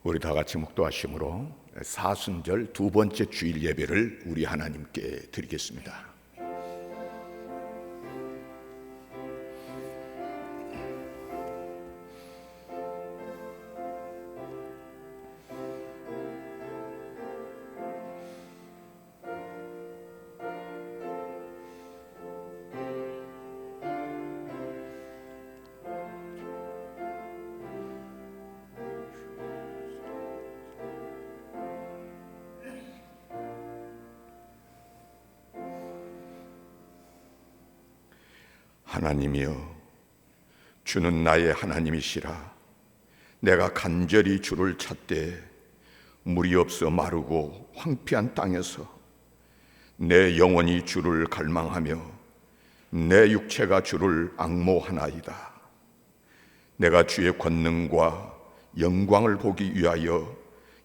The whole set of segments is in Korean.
우리 다 같이 묵도하심으로 사순절 두 번째 주일 예배를 우리 하나님께 드리겠습니다. 하나님이여, 주는 나의 하나님이시라. 내가 간절히 주를 찾되 물이 없어 마르고 황폐한 땅에서 내 영혼이 주를 갈망하며 내 육체가 주를 앙모하나이다. 내가 주의 권능과 영광을 보기 위하여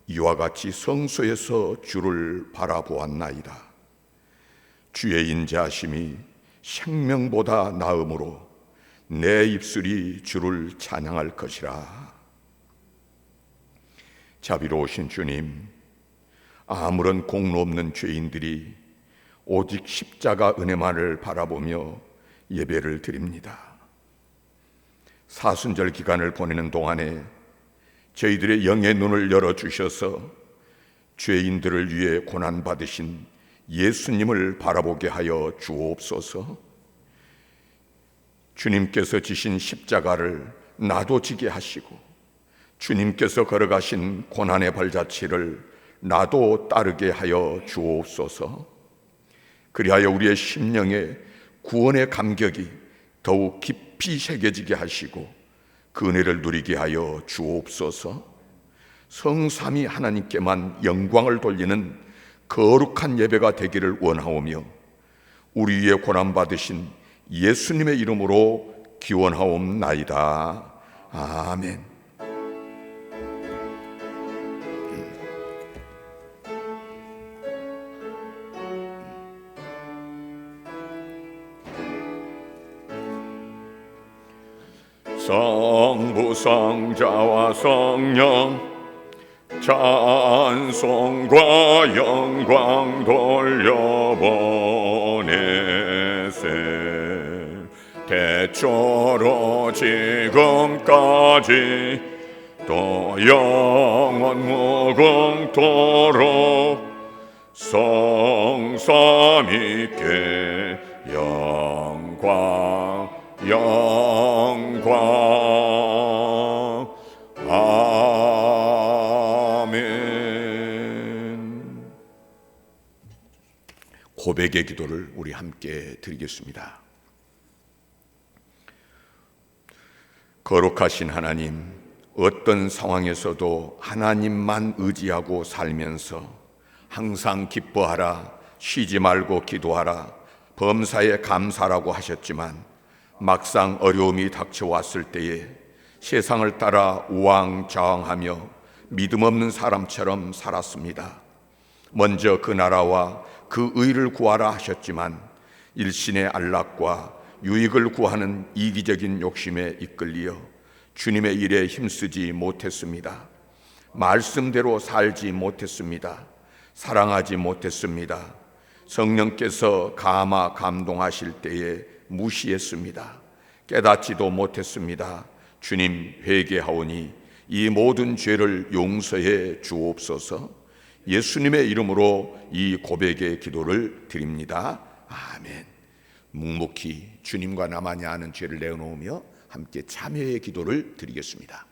이와 같이 성소에서 주를 바라보았나이다. 주의 인자하심이 생명보다 나음으로 내 입술이 주를 찬양할 것이라. 자비로우신 주님, 아무런 공로 없는 죄인들이 오직 십자가 은혜만을 바라보며 예배를 드립니다. 사순절 기간을 보내는 동안에 저희들의 영의 눈을 열어주셔서 죄인들을 위해 고난받으신 예수님을 바라보게 하여 주옵소서. 주님께서 지신 십자가를 나도 지게 하시고 주님께서 걸어가신 고난의 발자취를 나도 따르게 하여 주옵소서. 그리하여 우리의 심령에 구원의 감격이 더욱 깊이 새겨지게 하시고 그 은혜를 누리게 하여 주옵소서. 성삼위 하나님께만 영광을 돌리는 거룩한 예배가 되기를 원하오며 우리 위에 고난받으신 예수님의 이름으로 기원하옵나이다. 아멘. 성부 성자와 성령 찬송과 영광 돌려보내세. 대초로 지금까지 또 영원 무궁토록 성삼위께 영광 아멘. 고백의 기도를 우리 함께 드리겠습니다. 거룩하신 하나님, 어떤 상황에서도 하나님만 의지하고 살면서 항상 기뻐하라, 쉬지 말고 기도하라, 범사에 감사라고 하셨지만 막상 어려움이 닥쳐왔을 때에 세상을 따라 우왕좌왕하며 믿음 없는 사람처럼 살았습니다. 먼저 그 나라와 그 의를 구하라 하셨지만 일신의 안락과 유익을 구하는 이기적인 욕심에 이끌려 주님의 일에 힘쓰지 못했습니다. 말씀대로 살지 못했습니다. 사랑하지 못했습니다. 성령께서 감화 감동하실 때에 무시했습니다. 깨닫지도 못했습니다. 주님, 회개하오니 이 모든 죄를 용서해 주옵소서. 예수님의 이름으로 이 고백의 기도를 드립니다. 아멘. 묵묵히 주님과 나만이 아는 죄를 내어놓으며 함께 참회의 기도를 드리겠습니다.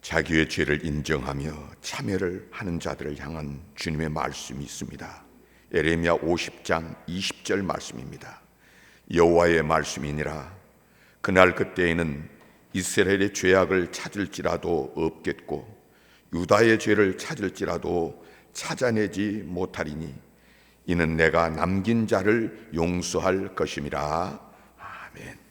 자기의 죄를 인정하며 참회를 하는 자들을 향한 주님의 말씀이 있습니다. 에레미야 50장 20절 말씀입니다. 여호와의 말씀이니라. 그날 그때에는 이스라엘의 죄악을 찾을지라도 없겠고 유다의 죄를 찾을지라도 찾아내지 못하리니 이는 내가 남긴 자를 용서할 것임이라. 아멘.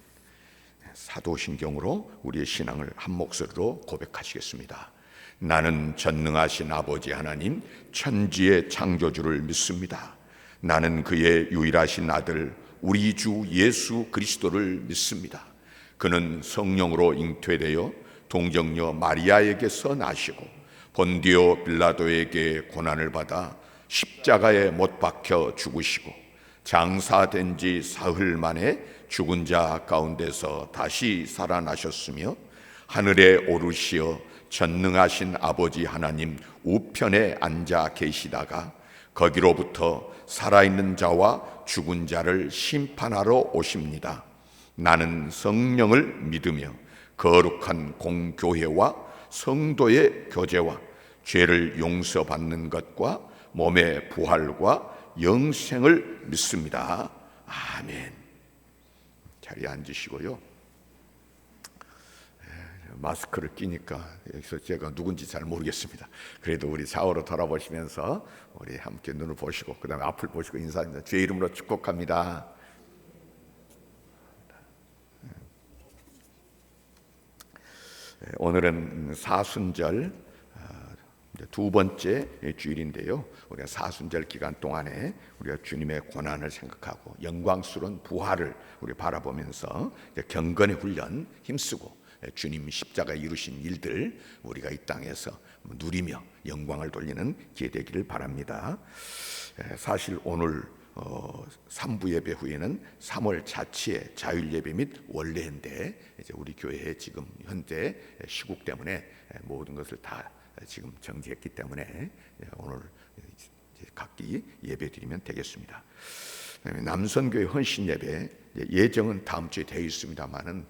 사도신경으로 우리의 신앙을 한 목소리로 고백하시겠습니다. 나는 전능하신 아버지 하나님 천지의 창조주를 믿습니다. 나는 그의 유일하신 아들 우리 주 예수 그리스도를 믿습니다. 그는 성령으로 잉태되어 동정녀 마리아에게서 나시고 본디오 빌라도에게 고난을 받아 십자가에 못 박혀 죽으시고 장사된 지 사흘 만에 죽은 자 가운데서 다시 살아나셨으며 하늘에 오르시어 전능하신 아버지 하나님 우편에 앉아 계시다가 거기로부터 살아있는 자와 죽은 자를 심판하러 오십니다. 나는 성령을 믿으며 거룩한 공교회와 성도의 교제와 죄를 용서받는 것과 몸의 부활과 영생을 믿습니다. 아멘. 자리에 앉으시고요. 마스크를 끼니까 여기서 제가 누군지 잘 모르겠습니다. 그래도 우리 좌우로 돌아보시면서 우리 함께 눈을 보시고 그 다음에 앞을 보시고 인사합니다. 주의 이름으로 축복합니다. 오늘은 사순절 두 번째 주일인데요. 우리가 사순절 기간 동안에 우리가 주님의 고난을 생각하고 영광스러운 부활을 우리 바라보면서 경건의 훈련 힘쓰고 주님 십자가에 이루신 일들 우리가 이 땅에서 누리며 영광을 돌리는 기회 되기를 바랍니다. 사실 오늘 3부 예배 후에는 3월 자치의 자율 예배 및 원래인데 이제 우리 교회에 지금 현재 시국 때문에 모든 것을 다 지금 정지했기 때문에 오늘 각기 예배 드리면 되겠습니다. 남선교회 헌신 예배 예정은 다음 주에 되어 있습니다만은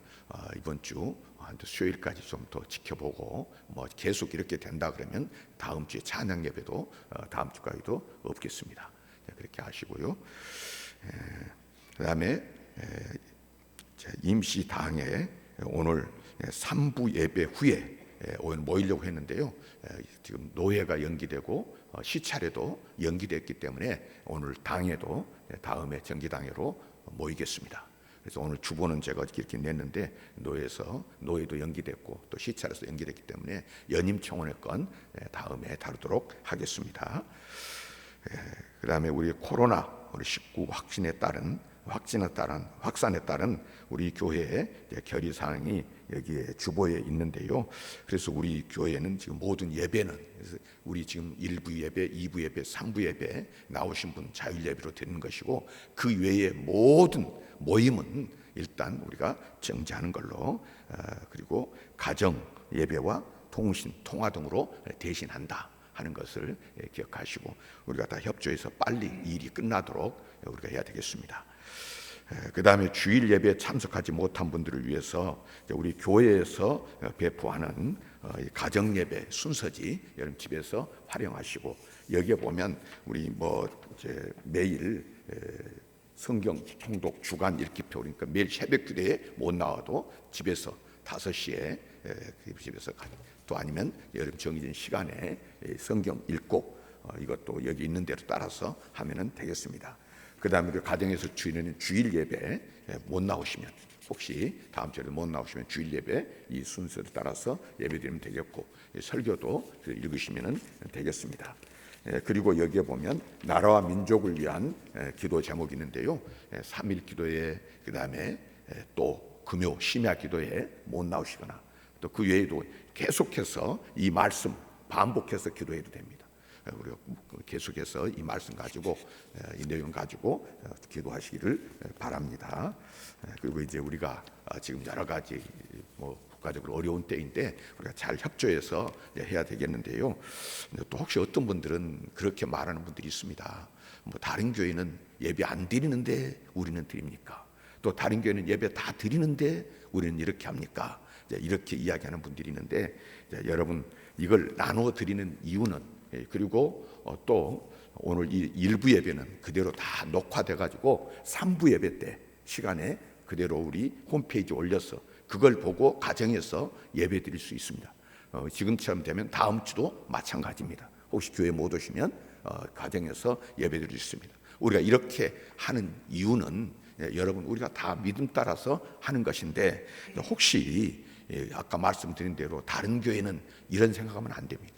이번 주 수요일까지 좀 더 지켜보고 뭐 계속 이렇게 된다 그러면 다음 주에 찬양 예배도 다음 주까지도 없겠습니다. 그렇게 하시고요. 그다음에 임시 당에 오늘 3부 예배 후에 오늘 모이려고 했는데요. 지금 노회가 연기되고 시차례도 연기됐기 때문에 오늘 당회도 다음에 정기당회로 모이겠습니다. 그래서 오늘 주보는 제가 이렇게 냈는데 노회도 연기됐고 또 시차례도 연기됐기 때문에 연임 청원회 건 다음에 다루도록 하겠습니다. 그다음에 우리 코로나 우리 19 확산에 따른 우리 교회의 결의 사항이 여기에 주보에 있는데요. 그래서 우리 교회는 지금 모든 예배는 그래서 우리 지금 1부 예배, 2부 예배, 3부 예배 나오신 분 자율 예배로 드리는 것이고 그 외의 모든 모임은 일단 우리가 정지하는 걸로 그리고 가정 예배와 통신 통화 등으로 대신한다 하는 것을 기억하시고 우리가 다 협조해서 빨리 일이 끝나도록 우리가 해야 되겠습니다. 그 다음에 주일 예배에 참석하지 못한 분들을 위해서 우리 교회에서 배포하는 가정 예배 순서지 여러분 집에서 활용하시고 여기에 보면 우리 이제 매일 성경 통독 주간 읽기표 그러니까 매일 새벽 기도에 못 나와도 집에서 5시에 집에서 또 아니면 여러분 정해진 시간에 성경 읽고 이것도 여기 있는 대로 따라서 하면은 되겠습니다. 그 다음에 그 가정에서 주일에는 주일 예배 못 나오시면 혹시 다음 주에 못 나오시면 주일 예배 이 순서를 따라서 예배 드리면 되겠고 설교도 읽으시면 되겠습니다. 그리고 여기에 보면 나라와 민족을 위한 기도 제목이 있는데요. 3일 기도에 그 다음에 또 금요 심야 기도에 못 나오시거나 또 그 외에도 계속해서 이 말씀 반복해서 기도해도 됩니다. 우리가 계속해서 이 말씀 가지고 이 내용 가지고 기도하시기를 바랍니다. 그리고 이제 우리가 지금 여러 가지 국가적으로 어려운 때인데 우리가 잘 협조해서 해야 되겠는데요. 또 혹시 어떤 분들은 그렇게 말하는 분들이 있습니다. 다른 교회는 예배 안 드리는데 우리는 드립니까? 또 다른 교회는 예배 다 드리는데 우리는 이렇게 합니까? 이렇게 이야기하는 분들이 있는데, 여러분 이걸 나누어 드리는 이유는, 그리고 또 오늘 이 일부 예배는 그대로 다 녹화돼 가지고 3부 예배 때 시간에 그대로 우리 홈페이지에 올려서 그걸 보고 가정에서 예배 드릴 수 있습니다. 지금처럼 되면 다음 주도 마찬가지입니다. 혹시 교회 못 오시면 가정에서 예배 드릴 수 있습니다. 우리가 이렇게 하는 이유는 여러분 우리가 다 믿음 따라서 하는 것인데, 혹시 아까 말씀드린 대로 다른 교회는 이런 생각하면 안 됩니다.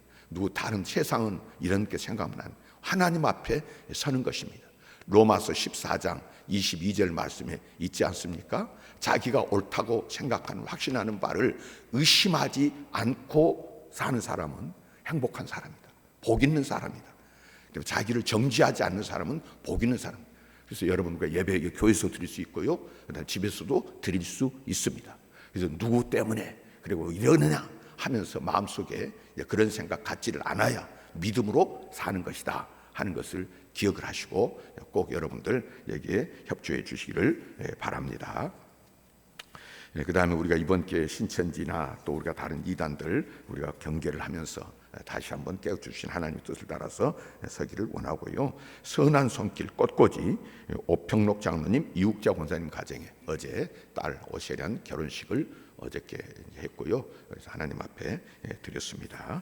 다른 세상은 이렇게 생각하면 안 됩니다. 하나님 앞에 서는 것입니다. 로마서 14장 22절 말씀에 있지 않습니까? 자기가 옳다고 생각하는 확신하는 바를 의심하지 않고 사는 사람은 행복한 사람이다. 복 있는 사람이다. 자기를 정지하지 않는 사람은 복 있는 사람. 그래서 여러분과 예배 교회에서 드릴 수 있고요, 그다음 집에서도 드릴 수 있습니다. 그래서 누구 때문에 그리고 이러느냐 하면서 마음속에 그런 생각 갖지를 않아야 믿음으로 사는 것이다 하는 것을 기억을 하시고 꼭 여러분들 여기에 협조해 주시기를 바랍니다. 그 다음에 우리가 이번 기회에 신천지나 또 우리가 다른 이단들 우리가 경계를 하면서 다시 한번 깨워주신 하나님의 뜻을 따라서 서기를 원하고요. 선한 손길 꽃꽂이 오평록 장로님, 이욱자 권사님 가정에 어제 딸 오세련 결혼식을 어저께 했고요. 그래서 하나님 앞에 드렸습니다.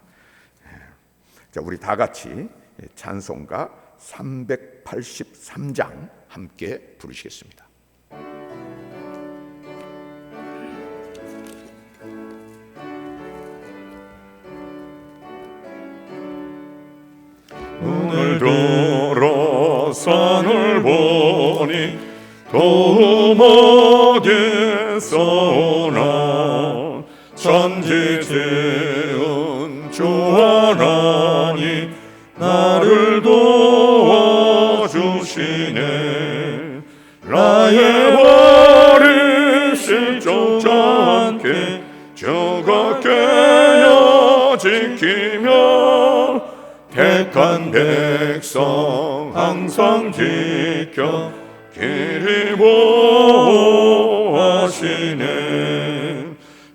자, 우리 다 같이 찬송가 383장 함께 부르시겠습니다. 오늘도 산을 보니 도움 어디서 오나 천지 지은 주 하나님 나를 도와주시네. 나의 버리실 쫓아 함께 주가 깨어 지키며 택한 백성 항상 지켜 길이 보호하시네.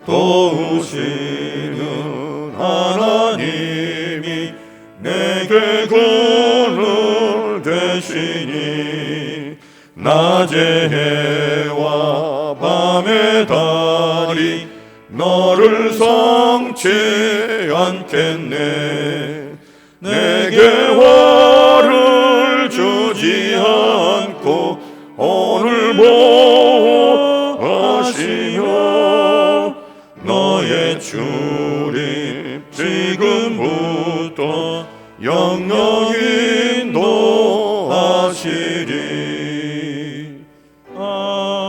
도우시는 하나님이 내게 그늘 되시니 낮의 해와 밤의 달이 너를 성치 않겠네. 내게 화를 주지 않고 오늘 보호하시며 너의 출입 지금부터 영영히 인도하시리. 아멘.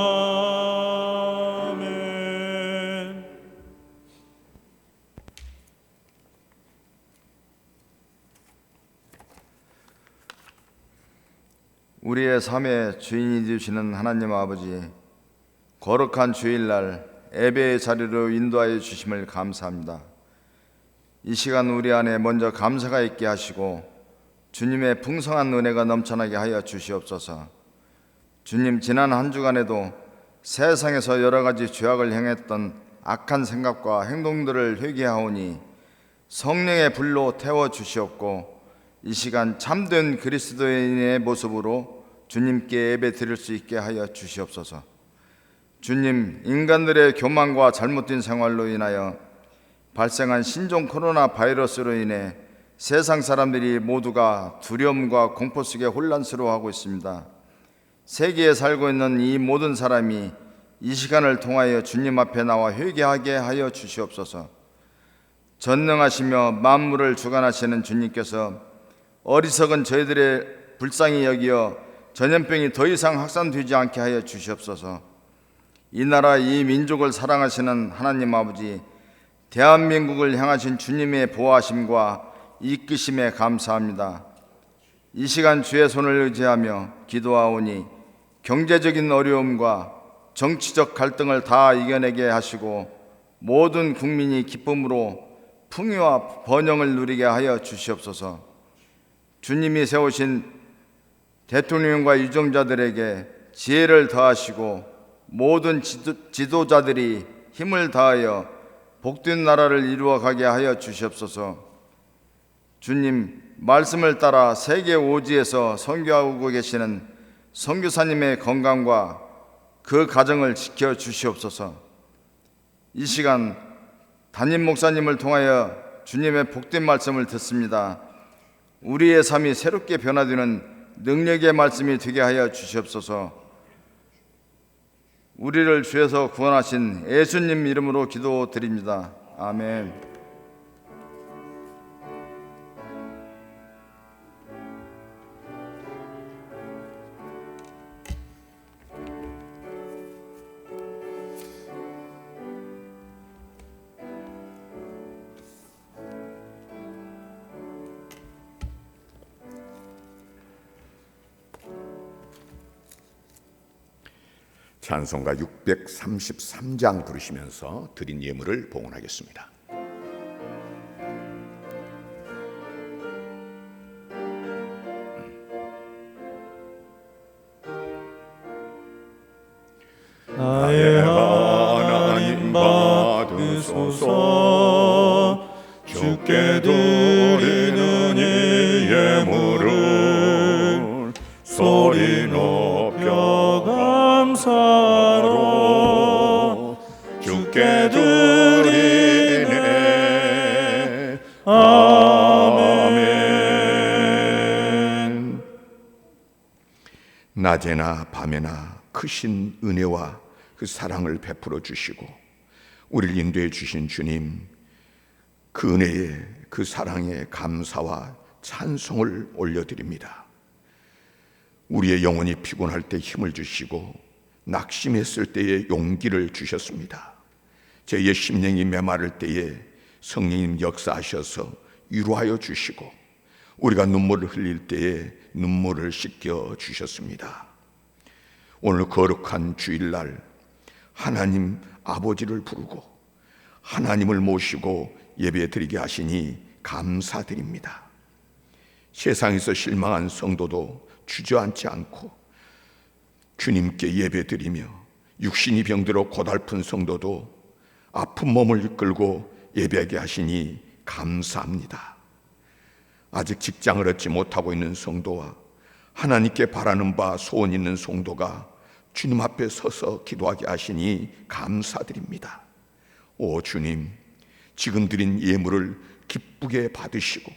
우리의 삶의 주인이 되시는 하나님 아버지, 거룩한 주일날 예배의 자리로 인도하여 주심을 감사합니다. 이 시간 우리 안에 먼저 감사가 있게 하시고 주님의 풍성한 은혜가 넘쳐나게 하여 주시옵소서. 주님, 지난 한 주간에도 세상에서 여러 가지 죄악을 행했던 악한 생각과 행동들을 회개하오니 성령의 불로 태워 주시옵고 이 시간 참된 그리스도인의 모습으로 주님께 예배 드릴 수 있게 하여 주시옵소서. 주님, 인간들의 교만과 잘못된 생활로 인하여 발생한 신종 코로나 바이러스로 인해 세상 사람들이 모두가 두려움과 공포 속에 혼란스러워하고 있습니다. 세계에 살고 있는 이 모든 사람이 이 시간을 통하여 주님 앞에 나와 회개하게 하여 주시옵소서. 전능하시며 만물을 주관하시는 주님께서 어리석은 저희들의 불쌍히 여기어 전염병이 더 이상 확산되지 않게 하여 주시옵소서. 이 나라 이 민족을 사랑하시는 하나님 아버지, 대한민국을 향하신 주님의 보호하심과 이끄심에 감사합니다. 이 시간 주의 손을 의지하며 기도하오니 경제적인 어려움과 정치적 갈등을 다 이겨내게 하시고 모든 국민이 기쁨으로 풍요와 번영을 누리게 하여 주시옵소서. 주님이 세우신 대통령과 유정자들에게 지혜를 더하시고 모든 지도자들이 힘을 다하여 복된 나라를 이루어 가게 하여 주시옵소서. 주님, 말씀을 따라 세계 오지에서 선교하고 계시는 선교사님의 건강과 그 가정을 지켜 주시옵소서. 이 시간 담임 목사님을 통하여 주님의 복된 말씀을 듣습니다. 우리의 삶이 새롭게 변화되는 능력의 말씀이 되게 하여 주시옵소서. 우리를 주에서 구원하신 예수님 이름으로 기도드립니다. 아멘. 찬송가 633장 부르시면서 드린 예물을 봉헌하겠습니다. 나의 하나님 받으소서. 주께 드리는 이 예물을 소리 높여 감사로 주께 드리네. 아멘. 낮에나 밤에나 크신 은혜와 그 사랑을 베풀어 주시고 우리를 인도해 주신 주님, 그 은혜에 그 사랑에 감사와 찬송을 올려드립니다. 우리의 영혼이 피곤할 때 힘을 주시고 낙심했을 때에 용기를 주셨습니다. 저희의 심령이 메마를 때에 성령님 역사하셔서 위로하여 주시고 우리가 눈물을 흘릴 때에 눈물을 씻겨 주셨습니다. 오늘 거룩한 주일날 하나님 아버지를 부르고 하나님을 모시고 예배드리게 하시니 감사드립니다. 세상에서 실망한 성도도 주저앉지 않고 주님께 예배드리며 육신이 병들어 고달픈 성도도 아픈 몸을 이끌고 예배하게 하시니 감사합니다. 아직 직장을 얻지 못하고 있는 성도와 하나님께 바라는 바 소원 있는 성도가 주님 앞에 서서 기도하게 하시니 감사드립니다. 오 주님, 지금 드린 예물을 기쁘게 받으시고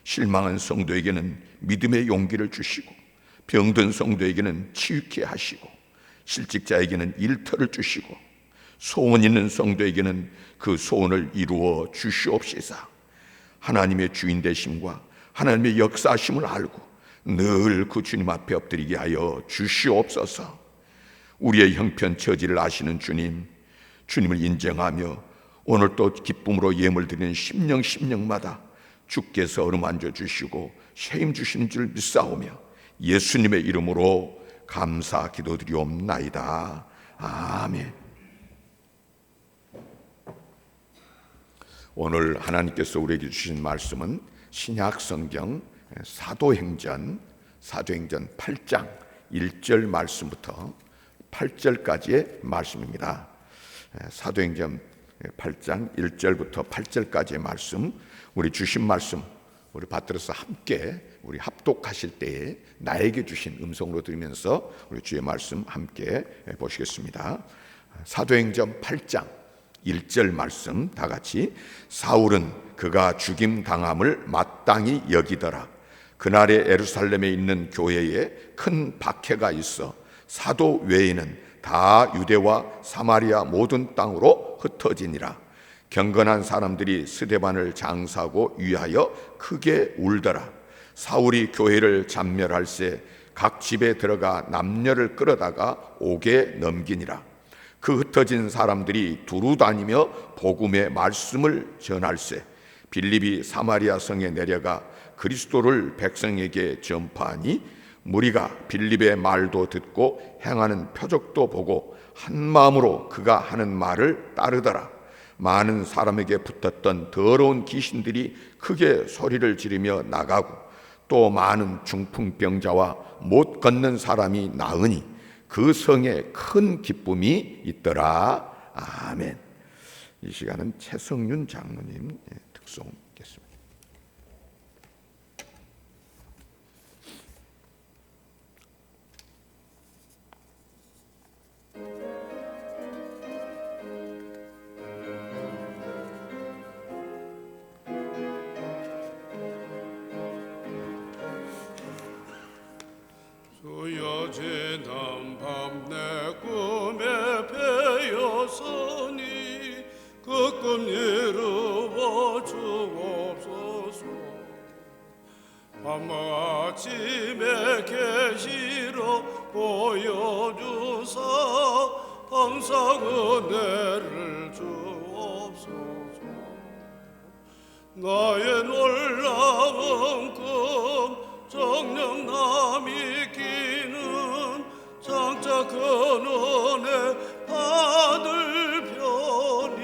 실망한 성도에게는 믿음의 용기를 주시고 병든 성도에게는 치유케 하시고 실직자에게는 일터를 주시고 소원 있는 성도에게는 그 소원을 이루어 주시옵시사. 하나님의 주인 되심과 하나님의 역사하심을 알고 늘 그 주님 앞에 엎드리게 하여 주시옵소서. 우리의 형편 처지를 아시는 주님, 주님을 인정하며 오늘 또 기쁨으로 예물 드리는 심령마다 주께서 어루만져 주시고 쉐임 주시는 줄 믿사오며 예수님의 이름으로 감사 기도드리옵나이다. 아멘. 오늘 하나님께서 우리에게 주신 말씀은 신약 성경 사도행전 8장 1절 말씀부터 8절까지의 말씀입니다. 사도행전 8장 1절부터 8절까지의 말씀, 우리 주신 말씀 우리 받들어서 함께 우리 합독하실 때에 나에게 주신 음성으로 들으면서 우리 주의 말씀 함께 보시겠습니다. 사도행전 8장 1절 말씀 다 같이. 사울은 그가 죽임 당함을 마땅히 여기더라. 그날에 예루살렘에 있는 교회에 큰 박해가 있어 사도 외에는 다 유대와 사마리아 모든 땅으로 흩어지니라. 경건한 사람들이 스데반을 장사하고 위하여 크게 울더라. 사울이 교회를 잔멸할새 각 집에 들어가 남녀를 끌어다가 옥에 넘기니라. 그 흩어진 사람들이 두루 다니며 복음의 말씀을 전할새 빌립이 사마리아 성에 내려가 그리스도를 백성에게 전파하니 무리가 빌립의 말도 듣고 행하는 표적도 보고 한 마음으로 그가 하는 말을 따르더라. 많은 사람에게 붙었던 더러운 귀신들이 크게 소리를 지르며 나가고 또 많은 중풍병자와 못 걷는 사람이 나으니 그 성에 큰 기쁨이 있더라. 아멘. 이 시간은 최성윤 장로님 특송 있겠습니다. 주여 지난 밤 내 꿈에 배었으니 그 꿈 이루어 주옵소서. 밤과 아침에 계시로 보여주사 항상 은혜를 주옵소서. 나의 놀라운 꿈 정녕 남이 끼는 장차 근원에 받을 편이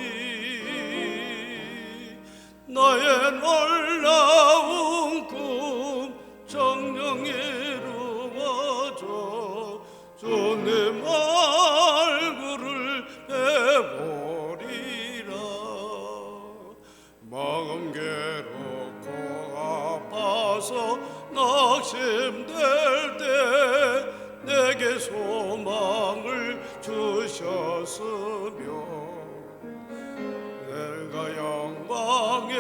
나의 놀라운 꿈 정녕 이루어져 주님 얼굴을 배보리라. 마음 괴롭고 아파서 낙심될 때 내게 소망을 주셨으며 내가 영광의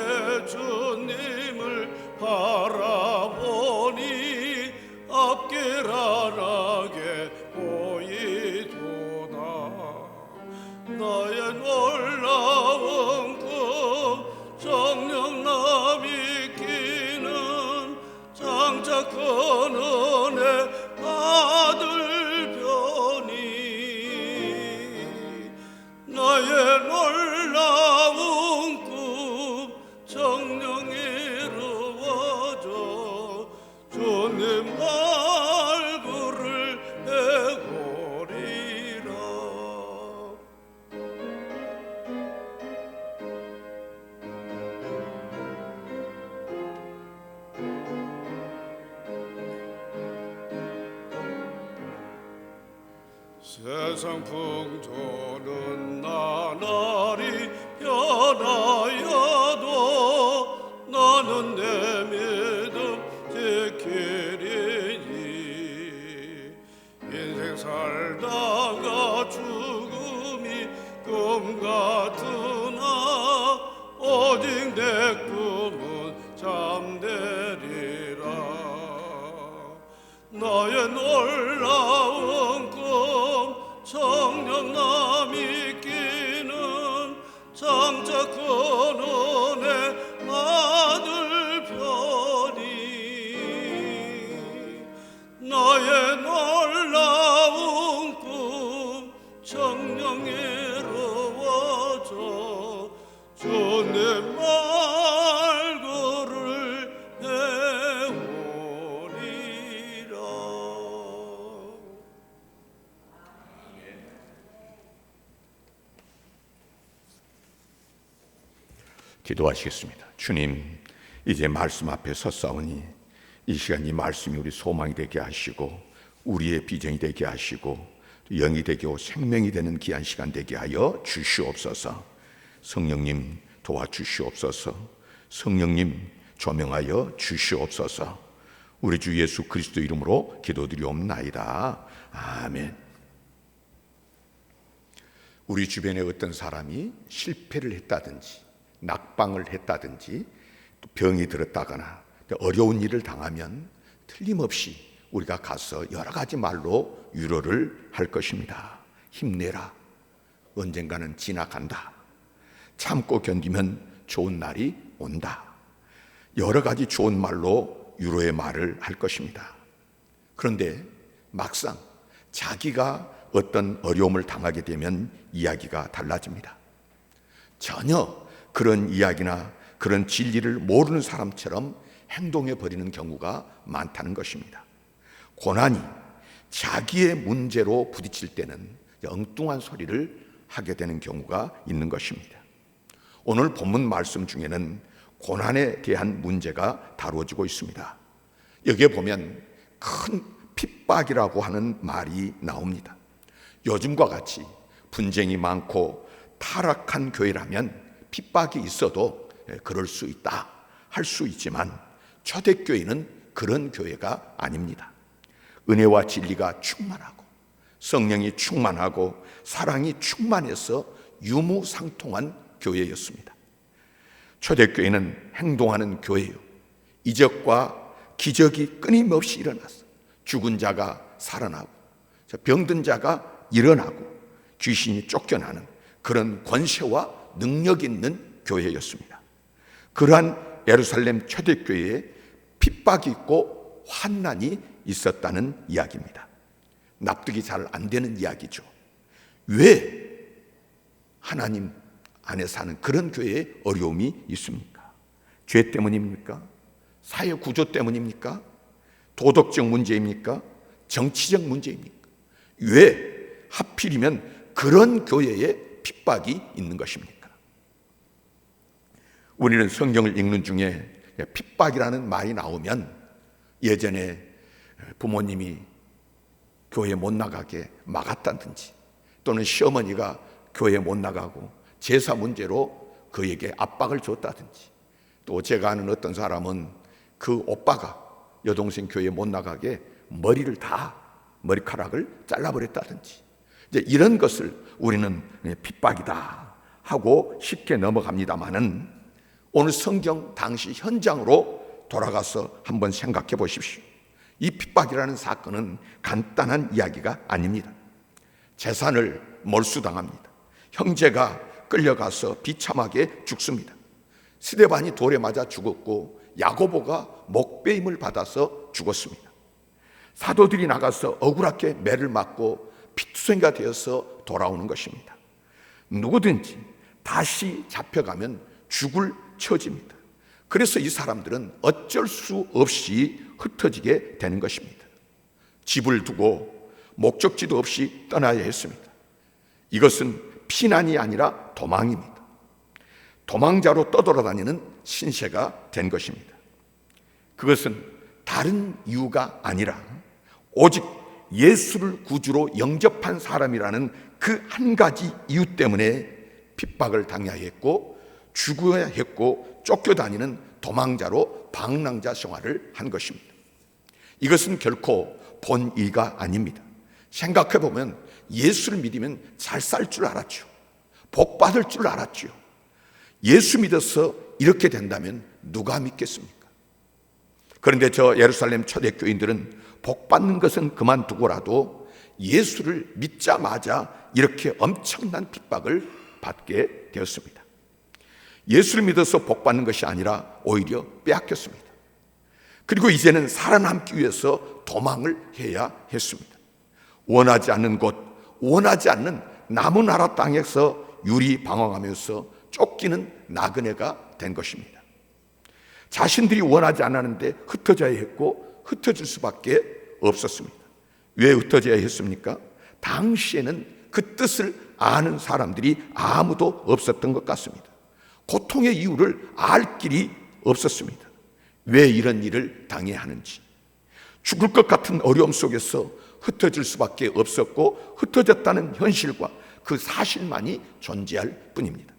주님을 바라보니 앞길 안하게 보이도다. 나의 놀라운 꿈 정녕 남이 끼는 장차 근원에 받을 편이 나의 놀라운 꿈 정녕 이루어져 주님 얼굴을 배우리라. 세상 풍조는 나날이 변하여도 나는 내 믿음 지키리니. 인생 살다가 죽음이 꿈 같으나 오직 내 꿈은 잠되리라. 나의 놀라운 꿈 정녕 남이 끼는 장차 근원에 받을 편이 나의 놀라운 꿈 정녕 이루어져 주님 얼굴을 배우리라. 기도하시겠습니다. 주님, 이제 말씀 앞에 섰사오니 이 시간 이 말씀이 우리 소망이 되게 하시고 우리의 비전이 되게 하시고 영이 되고 생명이 되는 귀한 시간 되게 하여 주시옵소서. 성령님 도와주시옵소서. 성령님 조명하여 주시옵소서. 우리 주 예수 그리스도 이름으로 기도드리옵나이다. 아멘. 우리 주변에 어떤 사람이 실패를 했다든지 낙방을 했다든지 또 병이 들었다거나 어려운 일을 당하면 틀림없이 우리가 가서 여러 가지 말로 위로를 할 것입니다. 힘내라. 언젠가는 지나간다. 참고 견디면 좋은 날이 온다. 여러 가지 좋은 말로 위로의 말을 할 것입니다. 그런데 막상 자기가 어떤 어려움을 당하게 되면 이야기가 달라집니다. 전혀 그런 이야기나 그런 진리를 모르는 사람처럼 행동해 버리는 경우가 많다는 것입니다. 고난이 자기의 문제로 부딪힐 때는 엉뚱한 소리를 하게 되는 경우가 있는 것입니다. 오늘 본문 말씀 중에는 고난에 대한 문제가 다루어지고 있습니다. 여기에 보면 큰 핍박이라고 하는 말이 나옵니다. 요즘과 같이 분쟁이 많고 타락한 교회라면 핍박이 있어도 그럴 수 있다 할 수 있지만 초대교회는 그런 교회가 아닙니다. 은혜와 진리가 충만하고 성령이 충만하고 사랑이 충만해서 유무상통한 교회였습니다. 초대교회는 행동하는 교회요, 이적과 기적이 끊임없이 일어났어. 죽은 자가 살아나고 병든 자가 일어나고 귀신이 쫓겨나는 그런 권세와 능력 있는 교회였습니다. 그러한 예루살렘 초대교회에 핍박이 있고 환난이 있었다는 이야기입니다. 납득이 잘 안 되는 이야기죠. 왜 하나님 안에 사는 그런 교회에 어려움이 있습니까? 죄 때문입니까? 사회 구조 때문입니까? 도덕적 문제입니까? 정치적 문제입니까? 왜 하필이면 그런 교회에 핍박이 있는 것입니까? 우리는 성경을 읽는 중에 핍박이라는 말이 나오면 예전에 부모님이 교회 못 나가게 막았다든지 또는 시어머니가 교회 못 나가고 제사 문제로 그에게 압박을 줬다든지, 또 제가 아는 어떤 사람은 그 오빠가 여동생 교회 못 나가게 머리카락을 잘라버렸다든지, 이제 이런 것을 우리는 핍박이다 하고 쉽게 넘어갑니다마는 오늘 성경 당시 현장으로 돌아가서 한번 생각해 보십시오. 이 핍박이라는 사건은 간단한 이야기가 아닙니다. 재산을 몰수당합니다. 형제가 끌려가서 비참하게 죽습니다. 스데반이 돌에 맞아 죽었고 야고보가 목베임을 받아서 죽었습니다. 사도들이 나가서 억울하게 매를 맞고 피투성이가 되어서 돌아오는 것입니다. 누구든지 다시 잡혀가면 죽을 처지입니다. 그래서 이 사람들은 어쩔 수 없이 흩어지게 되는 것입니다. 집을 두고 목적지도 없이 떠나야 했습니다. 이것은 피난이 아니라 도망입니다. 도망자로 떠돌아다니는 신세가 된 것입니다. 그것은 다른 이유가 아니라 오직 예수를 구주로 영접한 사람이라는 그 한 가지 이유 때문에 핍박을 당해야 했고 죽어야 했고 쫓겨다니는 도망자로 방랑자 생활을 한 것입니다. 이것은 결코 본의가 아닙니다. 생각해보면 예수를 믿으면 잘 살 줄 알았죠. 복 받을 줄 알았죠. 예수 믿어서 이렇게 된다면 누가 믿겠습니까? 그런데 저 예루살렘 초대교인들은 복 받는 것은 그만두고라도 예수를 믿자마자 이렇게 엄청난 핍박을 받게 되었습니다. 예수를 믿어서 복 받는 것이 아니라 오히려 빼앗겼습니다. 그리고 이제는 살아남기 위해서 도망을 해야 했습니다. 원하지 않는 곳, 원하지 않는 남은 나라 땅에서 유리방황하면서 쫓기는 나그네가 된 것입니다. 자신들이 원하지 않았는데 흩어져야 했고 흩어질 수밖에 없었습니다. 왜 흩어져야 했습니까? 당시에는 그 뜻을 아는 사람들이 아무도 없었던 것 같습니다. 고통의 이유를 알 길이 없었습니다. 왜 이런 일을 당해야 하는지, 죽을 것 같은 어려움 속에서 흩어질 수밖에 없었고 흩어졌다는 현실과 그 사실만이 존재할 뿐입니다.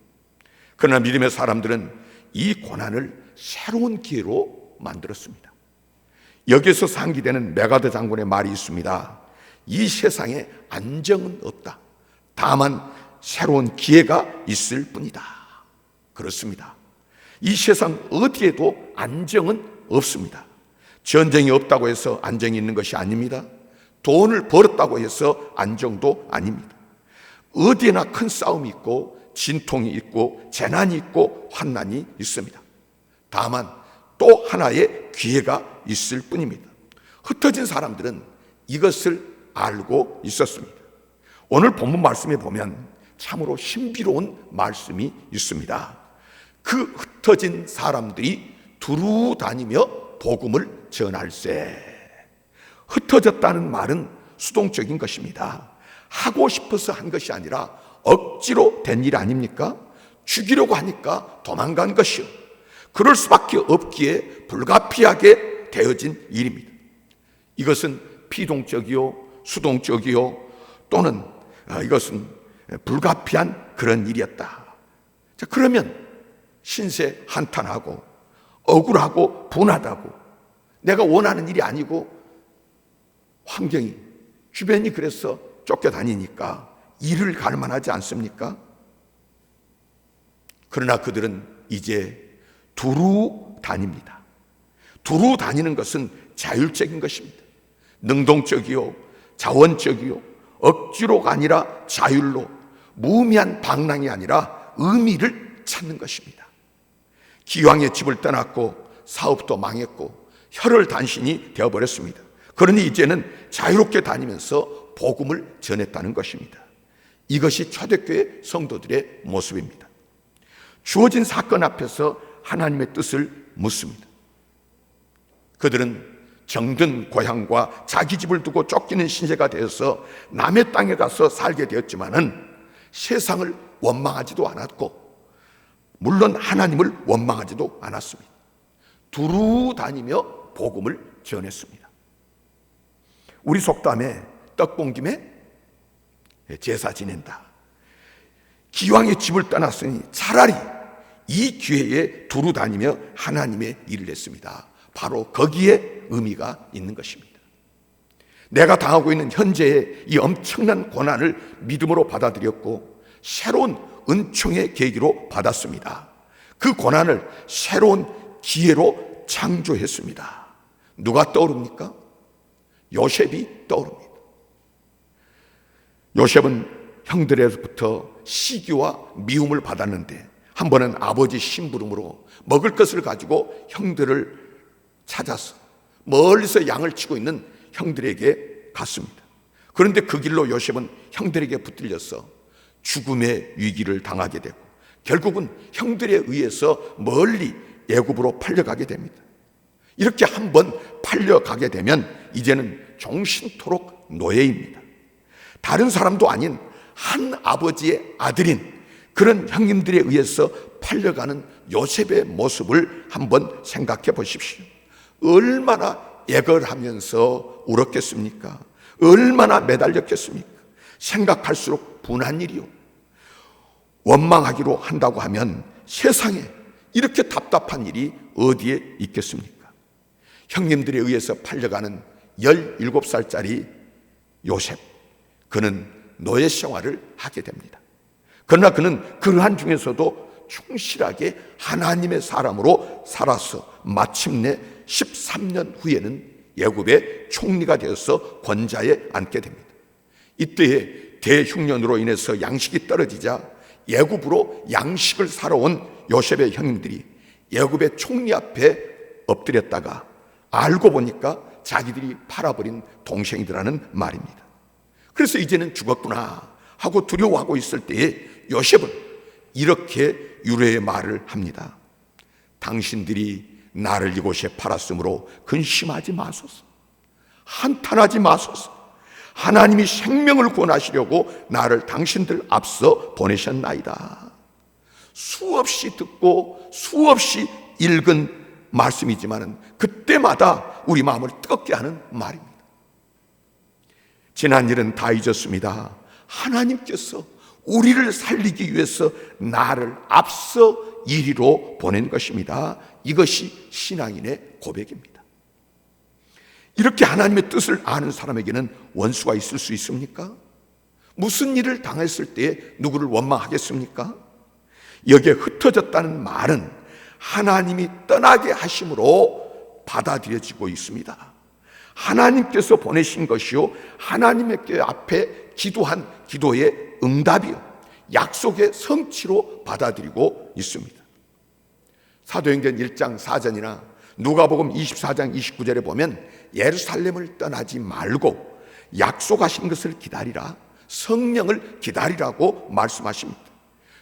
그러나 믿음의 사람들은 이 고난을 새로운 기회로 만들었습니다. 여기서 상기되는 메가드 장군의 말이 있습니다. 이 세상에 안정은 없다. 다만 새로운 기회가 있을 뿐이다. 그렇습니다. 이 세상 어디에도 안정은 없습니다. 전쟁이 없다고 해서 안정이 있는 것이 아닙니다. 돈을 벌었다고 해서 안정도 아닙니다. 어디에나 큰 싸움이 있고 진통이 있고 재난이 있고 환난이 있습니다. 다만 또 하나의 기회가 있을 뿐입니다. 흩어진 사람들은 이것을 알고 있었습니다. 오늘 본문 말씀에 보면 참으로 신비로운 말씀이 있습니다. 그 흩어진 사람들이 두루 다니며 복음을 전할세. 흩어졌다는 말은 수동적인 것입니다. 하고 싶어서 한 것이 아니라 억지로 된 일 아닙니까? 죽이려고 하니까 도망간 것이요. 그럴 수밖에 없기에 불가피하게 되어진 일입니다. 이것은 피동적이요, 수동적이요, 또는 이것은 불가피한 그런 일이었다. 자, 그러면 신세 한탄하고 억울하고 분하다고, 내가 원하는 일이 아니고 환경이, 주변이 그래서 쫓겨다니니까 일을 갈 만하지 않습니까? 그러나 그들은 이제 두루 다닙니다. 두루 다니는 것은 자율적인 것입니다. 능동적이요, 자원적이요, 억지로가 아니라 자율로, 무의미한 방랑이 아니라 의미를 찾는 것입니다. 기왕에 집을 떠났고 사업도 망했고 혈혈단신이 되어버렸습니다. 그러니 이제는 자유롭게 다니면서 복음을 전했다는 것입니다. 이것이 초대교회 성도들의 모습입니다. 주어진 사건 앞에서 하나님의 뜻을 묻습니다. 그들은 정든 고향과 자기 집을 두고 쫓기는 신세가 되어서 남의 땅에 가서 살게 되었지만은 세상을 원망하지도 않았고, 물론 하나님을 원망하지도 않았습니다. 두루 다니며 복음을 전했습니다. 우리 속담에 떡 본 김에 제사 지낸다. 기왕에 집을 떠났으니 차라리 이 기회에 두루 다니며 하나님의 일을 했습니다. 바로 거기에 의미가 있는 것입니다. 내가 당하고 있는 현재의 이 엄청난 고난을 믿음으로 받아들였고 새로운 은총의 계기로 받았습니다. 그 고난을 새로운 기회로 창조했습니다. 누가 떠오릅니까? 요셉이 떠오릅니다. 요셉은 형들에서부터 시기와 미움을 받았는데 한 번은 아버지 심부름으로 먹을 것을 가지고 형들을 찾아서 멀리서 양을 치고 있는 형들에게 갔습니다. 그런데 그 길로 요셉은 형들에게 붙들려서 죽음의 위기를 당하게 되고 결국은 형들에 의해서 멀리 애굽으로 팔려가게 됩니다. 이렇게 한번 팔려가게 되면 이제는 종신토록 노예입니다. 다른 사람도 아닌 한 아버지의 아들인 그런 형님들에 의해서 팔려가는 요셉의 모습을 한번 생각해 보십시오. 얼마나 애걸하면서 울었겠습니까? 얼마나 매달렸겠습니까? 생각할수록 분한 일이요. 원망하기로 한다고 하면 세상에 이렇게 답답한 일이 어디에 있겠습니까? 형님들에 의해서 팔려가는 17살짜리 요셉, 그는 노예 생활을 하게 됩니다. 그러나 그는 그러한 중에서도 충실하게 하나님의 사람으로 살아서 마침내 13년 후에는 애굽의 총리가 되어서 권좌에 앉게 됩니다. 이때에 대흉년으로 인해서 양식이 떨어지자 애굽으로 양식을 사러 온 요셉의 형님들이 애굽의 총리 앞에 엎드렸다가 알고 보니까 자기들이 팔아버린 동생이더라는 말입니다. 그래서 이제는 죽었구나 하고 두려워하고 있을 때에 요셉은 이렇게 유래의 말을 합니다. 당신들이 나를 이곳에 팔았으므로 근심하지 마소서, 한탄하지 마소서. 하나님이 생명을 구원하시려고 나를 당신들 앞서 보내셨나이다. 수없이 듣고 수없이 읽은 말씀이지만 그때마다 우리 마음을 뜨겁게 하는 말입니다. 지난 일은 다 잊었습니다. 하나님께서 우리를 살리기 위해서 나를 앞서 이리로 보낸 것입니다. 이것이 신앙인의 고백입니다. 이렇게 하나님의 뜻을 아는 사람에게는 원수가 있을 수 있습니까? 무슨 일을 당했을 때 누구를 원망하겠습니까? 여기에 흩어졌다는 말은 하나님이 떠나게 하심으로 받아들여지고 있습니다. 하나님께서 보내신 것이요, 하나님께 앞에 기도한 기도의 응답이요, 약속의 성취로 받아들이고 있습니다. 사도행전 1장 4절이나 누가복음 24장 29절에 보면 예루살렘을 떠나지 말고 약속하신 것을 기다리라, 성령을 기다리라고 말씀하십니다.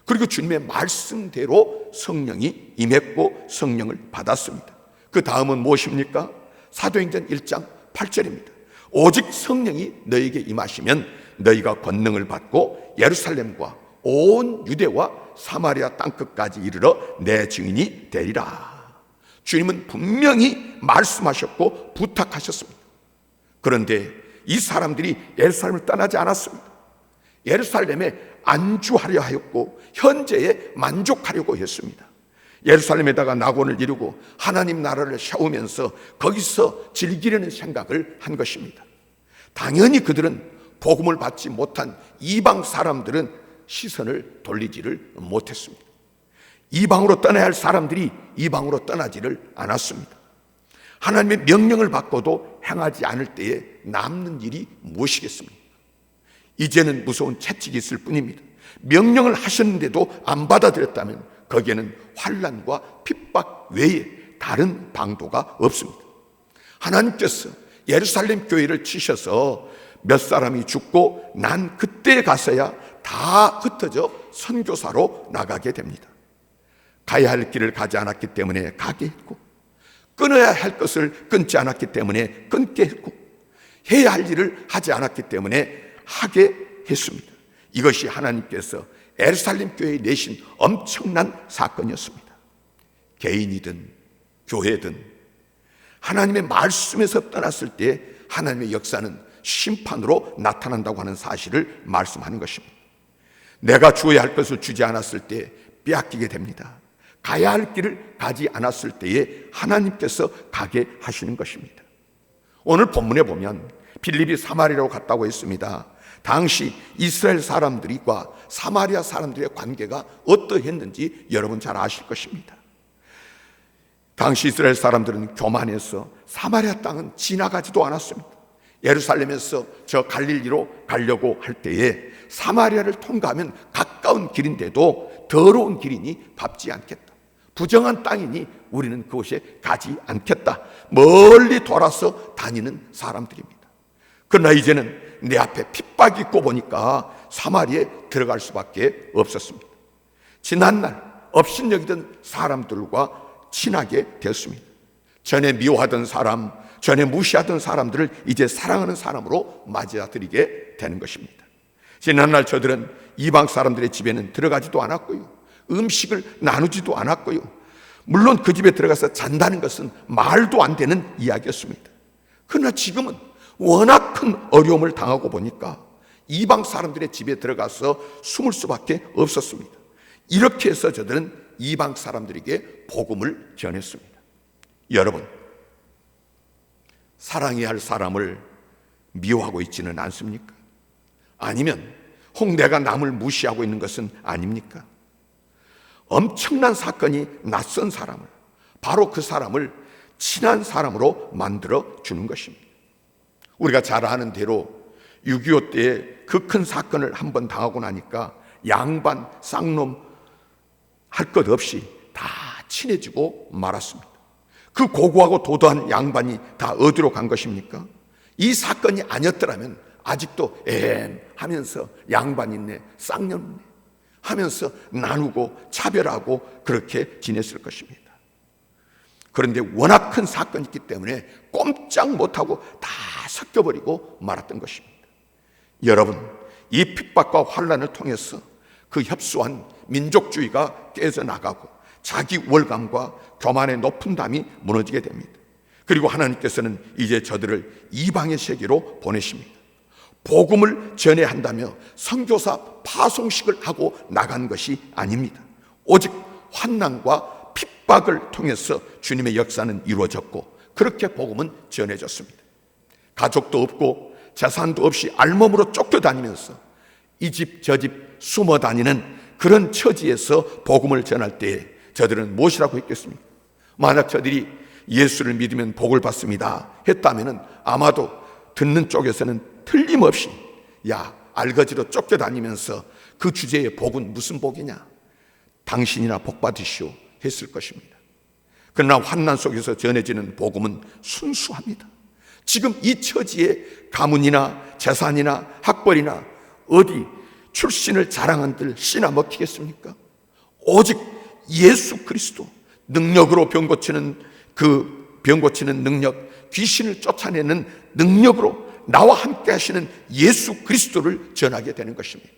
그리고 주님의 말씀대로 성령이 임했고 성령을 받았습니다. 그 다음은 무엇입니까? 사도행전 1장 8절입니다. 오직 성령이 너에게 임하시면 너희가 권능을 받고 예루살렘과 온 유대와 사마리아 땅끝까지 이르러 내 증인이 되리라. 주님은 분명히 말씀하셨고 부탁하셨습니다. 그런데 이 사람들이 예루살렘을 떠나지 않았습니다. 예루살렘에 안주하려 하였고 현재에 만족하려고 했습니다. 예루살렘에다가 낙원을 이루고 하나님 나라를 세우면서 거기서 즐기려는 생각을 한 것입니다. 당연히 그들은 복음을 받지 못한 이방 사람들은 시선을 돌리지를 못했습니다. 이방으로 떠나야 할 사람들이 이방으로 떠나지를 않았습니다. 하나님의 명령을 받고도 행하지 않을 때에 남는 일이 무엇이겠습니까? 이제는 무서운 채찍이 있을 뿐입니다. 명령을 하셨는데도 안 받아들였다면 거기에는 환난과 핍박 외에 다른 방도가 없습니다. 하나님께서 예루살렘 교회를 치셔서 몇 사람이 죽고 난 그때 가서야 다 흩어져 선교사로 나가게 됩니다. 가야 할 길을 가지 않았기 때문에 가게 했고, 끊어야 할 것을 끊지 않았기 때문에 끊게 했고, 해야 할 일을 하지 않았기 때문에 하게 했습니다. 이것이 하나님께서 예루살렘 교회에 내신 엄청난 사건이었습니다. 개인이든 교회든 하나님의 말씀에서 떠났을 때 하나님의 역사는 심판으로 나타난다고 하는 사실을 말씀하는 것입니다. 내가 주어야 할 것을 주지 않았을 때 빼앗기게 됩니다. 가야 할 길을 가지 않았을 때에 하나님께서 가게 하시는 것입니다. 오늘 본문에 보면 빌립이 사마리아로 갔다고 했습니다. 당시 이스라엘 사람들과 사마리아 사람들의 관계가 어떠했는지 여러분 잘 아실 것입니다. 당시 이스라엘 사람들은 교만해서 사마리아 땅은 지나가지도 않았습니다. 예루살렘에서 저 갈릴리로 가려고 할 때에 사마리아를 통과하면 가까운 길인데도 더러운 길이니 밟지 않겠다. 부정한 땅이니 우리는 그곳에 가지 않겠다. 멀리 돌아서 다니는 사람들입니다. 그러나 이제는 내 앞에 핍박이 있고 보니까 사마리아에 들어갈 수밖에 없었습니다. 지난날 업신여기던 사람들과 친하게 되었습니다. 전에 미워하던 사람, 전에 무시하던 사람들을 이제 사랑하는 사람으로 맞아들이게 되는 것입니다. 지난날 저들은 이방 사람들의 집에는 들어가지도 않았고요, 음식을 나누지도 않았고요, 물론 그 집에 들어가서 잔다는 것은 말도 안 되는 이야기였습니다. 그러나 지금은 워낙 큰 어려움을 당하고 보니까 이방 사람들의 집에 들어가서 숨을 수밖에 없었습니다. 이렇게 해서 저들은 이방 사람들에게 복음을 전했습니다. 여러분, 사랑해야 할 사람을 미워하고 있지는 않습니까? 아니면 혹 내가 남을 무시하고 있는 것은 아닙니까? 엄청난 사건이 낯선 사람을, 바로 그 사람을 친한 사람으로 만들어 주는 것입니다. 우리가 잘 아는 대로 6.25 때에 그 큰 사건을 한번 당하고 나니까 양반, 쌍놈 할 것 없이 다 친해지고 말았습니다. 그 고고하고 도도한 양반이 다 어디로 간 것입니까? 이 사건이 아니었더라면 아직도 하면서 양반 있네, 쌍년 있네 하면서 나누고 차별하고 그렇게 지냈을 것입니다. 그런데 워낙 큰 사건이 있기 때문에 꼼짝 못하고 다 섞여버리고 말았던 것입니다. 여러분, 이 핍박과 환난을 통해서 그 협소한 민족주의가 깨져나가고 자기 우월감과 교만의 높은 담이 무너지게 됩니다. 그리고 하나님께서는 이제 저들을 이방의 세계로 보내십니다. 복음을 전해야 한다며 선교사 파송식을 하고 나간 것이 아닙니다. 오직 환난과 핍박을 통해서 주님의 역사는 이루어졌고 그렇게 복음은 전해졌습니다. 가족도 없고 재산도 없이 알몸으로 쫓겨다니면서 이 집 저 집 숨어 다니는 그런 처지에서 복음을 전할 때에 저들은 무엇이라고 했겠습니까? 만약 저들이 예수를 믿으면 복을 받습니다 했다면 아마도 듣는 쪽에서는 틀림없이 야, 알거지로 쫓겨다니면서 그 주제의 복은 무슨 복이냐, 당신이나 복 받으시오 했을 것입니다. 그러나 환난 속에서 전해지는 복음은 순수합니다. 지금 이 처지에 가문이나 재산이나 학벌이나 어디 출신을 자랑한들 씨나 먹히겠습니까? 오직 예수 그리스도 능력으로 병 고치는 그 병 고치는 능력, 귀신을 쫓아내는 능력으로 나와 함께 하시는 예수 그리스도를 전하게 되는 것입니다.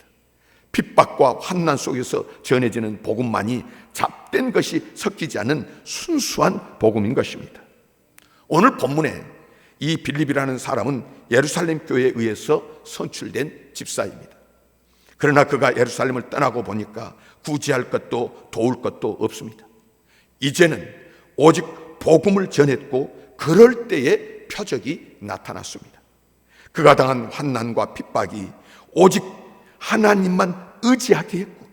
핍박과 환난 속에서 전해지는 복음만이 잡된 것이 섞이지 않은 순수한 복음인 것입니다. 오늘 본문에 이 빌립이라는 사람은 예루살렘 교회에 의해서 선출된 집사입니다. 그러나 그가 예루살렘을 떠나고 보니까 구제할 것도 도울 것도 없습니다. 이제는 오직 복음을 전했고 그럴 때에 표적이 나타났습니다. 그가 당한 환난과 핍박이 오직 하나님만 의지하게 했고,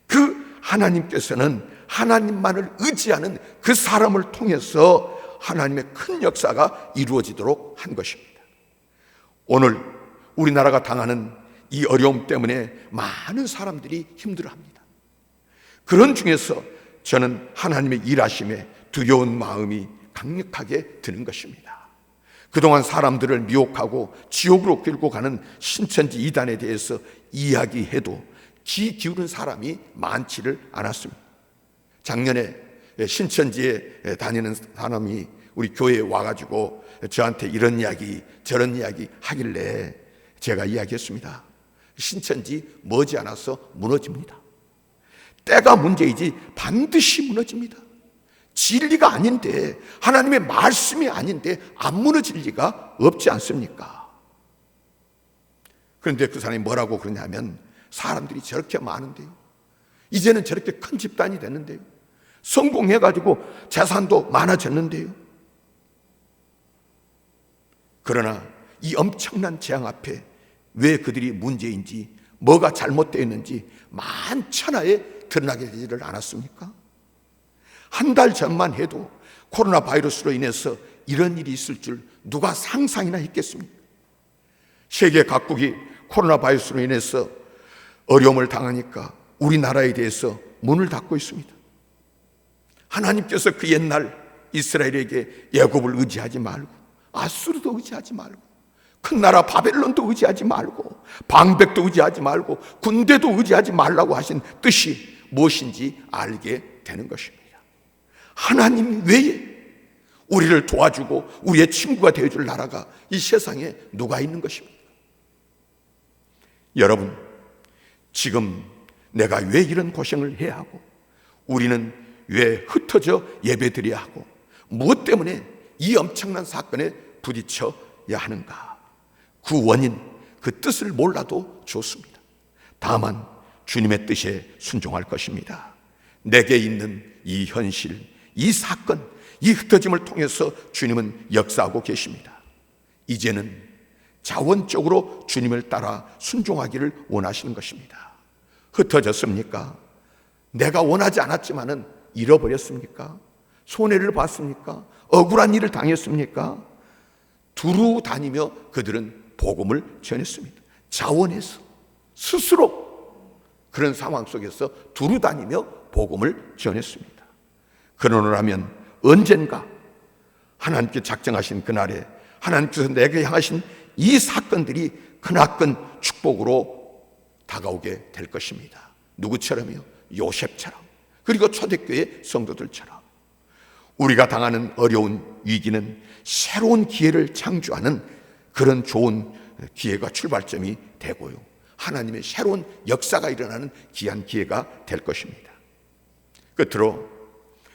그 하나님께서는 하나님만을 의지하는 그 사람을 통해서 하나님의 큰 역사가 이루어지도록 한 것입니다. 오늘 우리나라가 당하는 이 어려움 때문에 많은 사람들이 힘들어합니다. 그런 중에서 저는 하나님의 일하심에 두려운 마음이 강력하게 드는 것입니다. 그동안 사람들을 미혹하고 지옥으로 끌고 가는 신천지 이단에 대해서 이야기해도 귀 기울인 사람이 많지를 않았습니다. 작년에 신천지에 다니는 사람이 우리 교회에 와가지고 저한테 이런 이야기 저런 이야기 하길래 제가 이야기했습니다. 신천지 머지않아서 무너집니다. 때가 문제이지 반드시 무너집니다. 진리가 아닌데, 하나님의 말씀이 아닌데 안 무너질 리가 없지 않습니까? 그런데 그 사람이 뭐라고 그러냐면, 사람들이 저렇게 많은데요, 이제는 저렇게 큰 집단이 됐는데요, 성공해가지고 재산도 많아졌는데요, 그러나 이 엄청난 재앙 앞에 왜 그들이 문제인지, 뭐가 잘못되어 있는지 만천하에 드러나게 되지를 않았습니까? 한 달 전만 해도 코로나 바이러스로 인해서 이런 일이 있을 줄 누가 상상이나 했겠습니까? 세계 각국이 코로나 바이러스로 인해서 어려움을 당하니까 우리나라에 대해서 문을 닫고 있습니다. 하나님께서 그 옛날 이스라엘에게 애굽을 의지하지 말고, 아수르도 의지하지 말고, 큰 나라 바벨론도 의지하지 말고, 방백도 의지하지 말고, 군대도 의지하지 말라고 하신 뜻이 무엇인지 알게 되는 것입니다. 하나님 외에 우리를 도와주고 우리의 친구가 되어줄 나라가 이 세상에 누가 있는 것입니까? 여러분, 지금 내가 왜 이런 고생을 해야 하고, 우리는 왜 흩어져 예배드려야 하고, 무엇 때문에 이 엄청난 사건에 부딪혀야 하는가? 그 원인, 그 뜻을 몰라도 좋습니다. 다만 주님의 뜻에 순종할 것입니다. 내게 있는 이 현실, 이 사건, 이 흩어짐을 통해서 주님은 역사하고 계십니다. 이제는 자원적으로 주님을 따라 순종하기를 원하시는 것입니다. 흩어졌습니까? 내가 원하지 않았지만은 잃어버렸습니까? 손해를 봤습니까? 억울한 일을 당했습니까? 두루 다니며 그들은 복음을 전했습니다. 자원해서, 스스로 그런 상황 속에서 두루 다니며 복음을 전했습니다. 그러노라면 언젠가 하나님께 작정하신 그날에 하나님께서 내게 향하신 이 사건들이 크나큰 축복으로 다가오게 될 것입니다. 누구처럼요? 요셉처럼, 그리고 초대교회 성도들처럼. 우리가 당하는 어려운 위기는 새로운 기회를 창조하는 그런 좋은 기회가 출발점이 되고요, 하나님의 새로운 역사가 일어나는 귀한 기회가 될 것입니다. 끝으로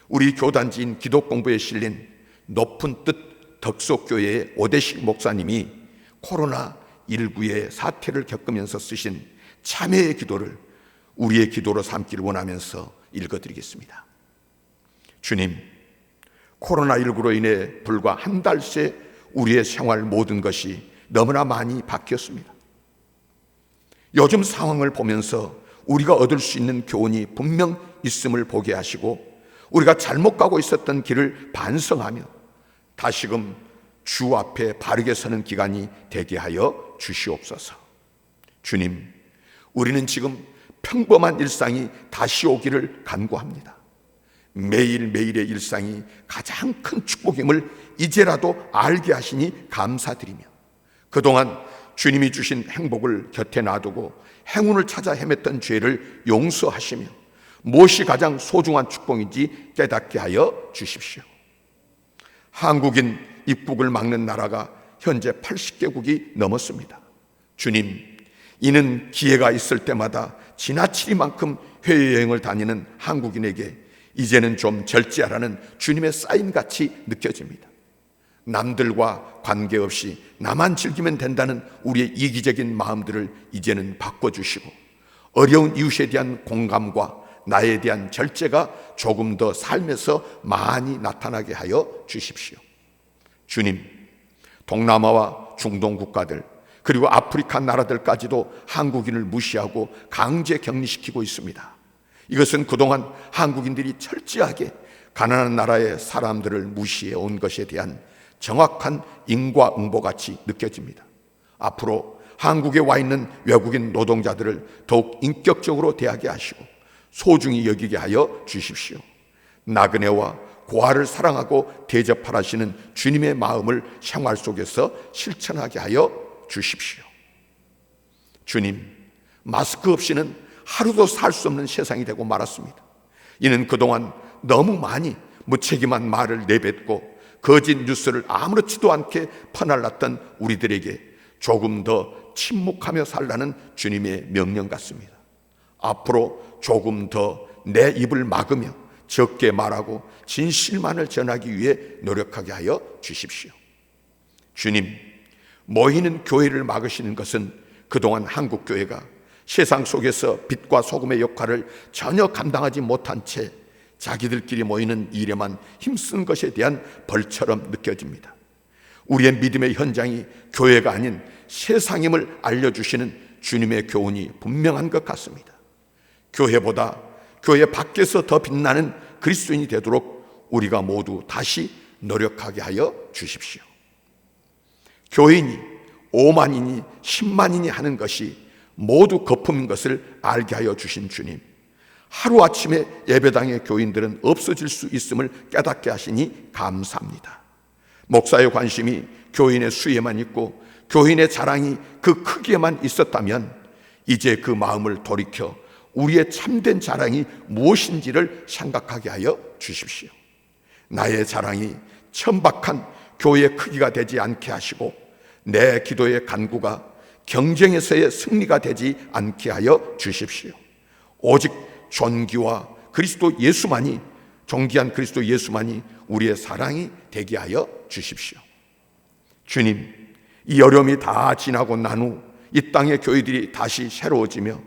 우리 교단지인 기독공부에 실린 높은 뜻 덕속교회의 오대식 목사님이 코로나19의 사태를 겪으면서 쓰신 참회의 기도를 우리의 기도로 삼기를 원하면서 읽어드리겠습니다. 주님, 코로나19로 인해 불과 한 달 새 우리의 생활 모든 것이 너무나 많이 바뀌었습니다. 요즘 상황을 보면서 우리가 얻을 수 있는 교훈이 분명 있음을 보게 하시고, 우리가 잘못 가고 있었던 길을 반성하며 다시금 주 앞에 바르게 서는 기간이 되게 하여 주시옵소서. 주님, 우리는 지금 평범한 일상이 다시 오기를 간구합니다. 매일매일의 일상이 가장 큰 축복임을 이제라도 알게 하시니 감사드리며, 그동안 주님이 주신 행복을 곁에 놔두고 행운을 찾아 헤맸던 죄를 용서하시며 무엇이 가장 소중한 축복인지 깨닫게 하여 주십시오. 한국인 입국을 막는 나라가 현재 80개국이 넘었습니다. 주님, 이는 기회가 있을 때마다 지나치리만큼 해외여행을 다니는 한국인에게 이제는 좀 절제하라는 주님의 사인같이 느껴집니다. 남들과 관계없이 나만 즐기면 된다는 우리의 이기적인 마음들을 이제는 바꿔주시고, 어려운 이웃에 대한 공감과 나에 대한 절제가 조금 더 삶에서 많이 나타나게 하여 주십시오. 주님, 동남아와 중동 국가들 그리고 아프리카 나라들까지도 한국인을 무시하고 강제 격리시키고 있습니다. 이것은 그동안 한국인들이 철저하게 가난한 나라의 사람들을 무시해 온 것에 대한 정확한 인과응보같이 느껴집니다. 앞으로 한국에 와 있는 외국인 노동자들을 더욱 인격적으로 대하게 하시고 소중히 여기게 하여 주십시오. 나그네와 고아를 사랑하고 대접하시는 주님의 마음을 생활 속에서 실천하게 하여 주십시오. 주님, 마스크 없이는 하루도 살 수 없는 세상이 되고 말았습니다. 이는 그동안 너무 많이 무책임한 말을 내뱉고 거짓 뉴스를 아무렇지도 않게 퍼날랐던 우리들에게 조금 더 침묵하며 살라는 주님의 명령 같습니다. 앞으로 조금 더 내 입을 막으며 적게 말하고 진실만을 전하기 위해 노력하게 하여 주십시오. 주님, 모이는 교회를 막으시는 것은 그동안 한국 교회가 세상 속에서 빛과 소금의 역할을 전혀 감당하지 못한 채 자기들끼리 모이는 일에만 힘쓴 것에 대한 벌처럼 느껴집니다. 우리의 믿음의 현장이 교회가 아닌 세상임을 알려주시는 주님의 교훈이 분명한 것 같습니다. 교회보다 교회 밖에서 더 빛나는 그리스도인이 되도록 우리가 모두 다시 노력하게 하여 주십시오. 교인이 5만이니 10만이니 하는 것이 모두 거품인 것을 알게 하여 주신 주님, 하루아침에 예배당의 교인들은 없어질 수 있음을 깨닫게 하시니 감사합니다. 목사의 관심이 교인의 수에만 있고 교인의 자랑이 그 크기에만 있었다면 이제 그 마음을 돌이켜 우리의 참된 자랑이 무엇인지를 생각하게 하여 주십시오. 나의 자랑이 천박한 교회의 크기가 되지 않게 하시고 내 기도의 간구가 경쟁에서의 승리가 되지 않게 하여 주십시오. 오직 존귀와 그리스도 예수만이, 존귀한 그리스도 예수만이 우리의 사랑이 되게 하여 주십시오. 주님, 이 어려움이 다 지나고 난 후 이 땅의 교회들이 다시 새로워지며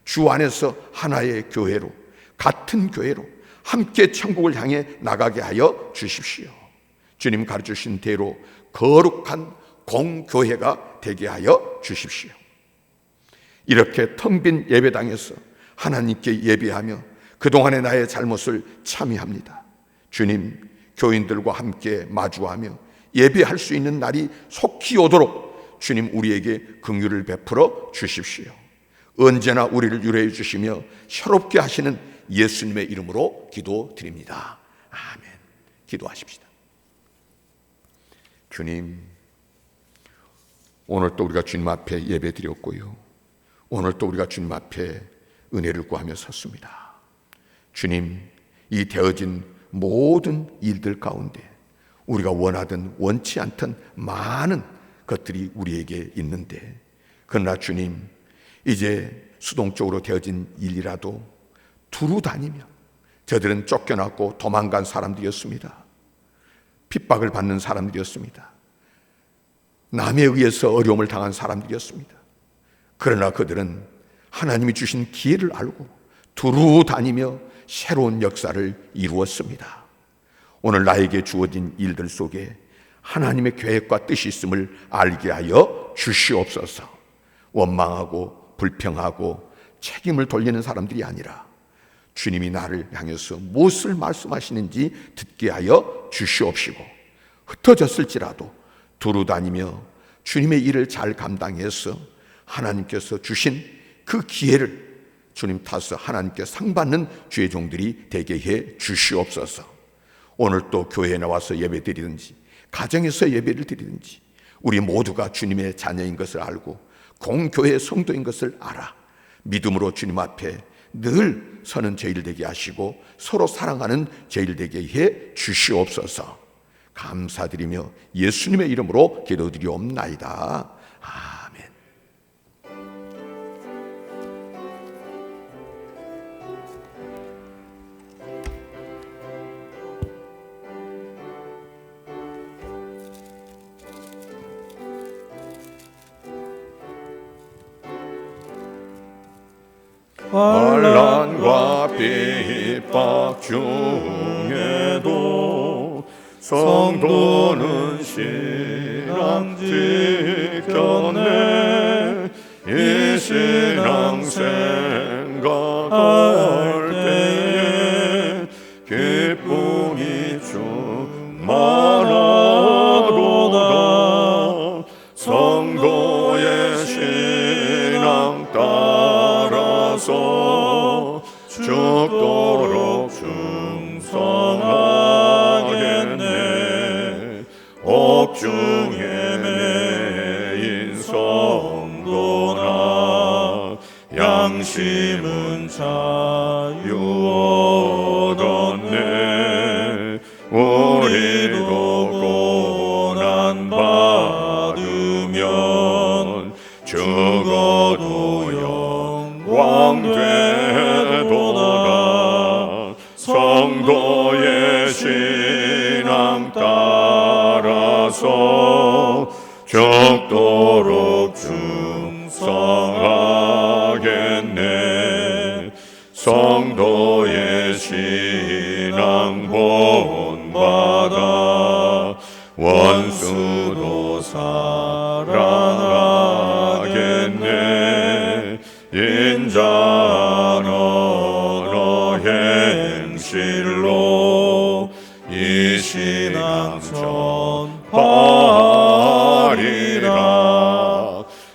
주 안에서 하나의 교회로, 같은 교회로 함께 천국을 향해 나가게 하여 주십시오. 주님 가르치신 대로 거룩한 공교회가 되게 하여 주십시오. 이렇게 텅 빈 예배당에서 하나님께 예배하며 그동안의 나의 잘못을 참여합니다. 주님, 교인들과 함께 마주하며 예배할 수 있는 날이 속히 오도록 주님 우리에게 긍휼을 베풀어 주십시오. 언제나 우리를 유래해 주시며 새롭게 하시는 예수님의 이름으로 기도드립니다. 아멘. 기도하십시다. 주님, 오늘 또 우리가 주님 앞에 예배 드렸고요, 오늘 또 우리가 주님 앞에 은혜를 구하며 섰습니다. 주님, 이 되어진 모든 일들 가운데 우리가 원하든 원치 않든 많은 것들이 우리에게 있는데, 그러나 주님, 이제 수동적으로 되어진 일이라도 두루 다니며 저들은 쫓겨났고 도망간 사람들이었습니다. 핍박을 받는 사람들이었습니다. 남에 의해서 어려움을 당한 사람들이었습니다. 그러나 그들은 하나님이 주신 기회를 알고 두루 다니며 새로운 역사를 이루었습니다. 오늘 나에게 주어진 일들 속에 하나님의 계획과 뜻이 있음을 알게 하여 주시옵소서. 원망하고 불평하고 책임을 돌리는 사람들이 아니라 주님이 나를 향해서 무엇을 말씀하시는지 듣게 하여 주시옵시고, 흩어졌을지라도 두루 다니며 주님의 일을 잘 감당해서 하나님께서 주신 그 기회를 주님 탓서 하나님께 상받는 주의 종들이 되게 해 주시옵소서. 오늘 또 교회에 나와서 예배 드리든지 가정에서 예배를 드리든지 우리 모두가 주님의 자녀인 것을 알고 공교회의 성도인 것을 알아 믿음으로 주님 앞에 늘 서는 저희들 되게 하시고 서로 사랑하는 저희들 되게 해 주시옵소서. 감사드리며 예수님의 이름으로 기도드리옵나이다. 아멘. 환난과 핍박 중에도 성도는 신앙 지켰네. 이 신앙 생각할 때에 기쁨이 충만하도다. 성도의 신앙 따라서 죽도록 충성하겠네. 옥중에 매인 성도나 양심은 자유 얻었네. 우리도 고난 받으면 죽어도 영광 되도다. 성도의 신앙 따라서 죽도록 충성하겠네. 성도의 신앙 본받아 원수도 사랑하겠네. 인자는 언어 행실로 이 신앙 전파하리라.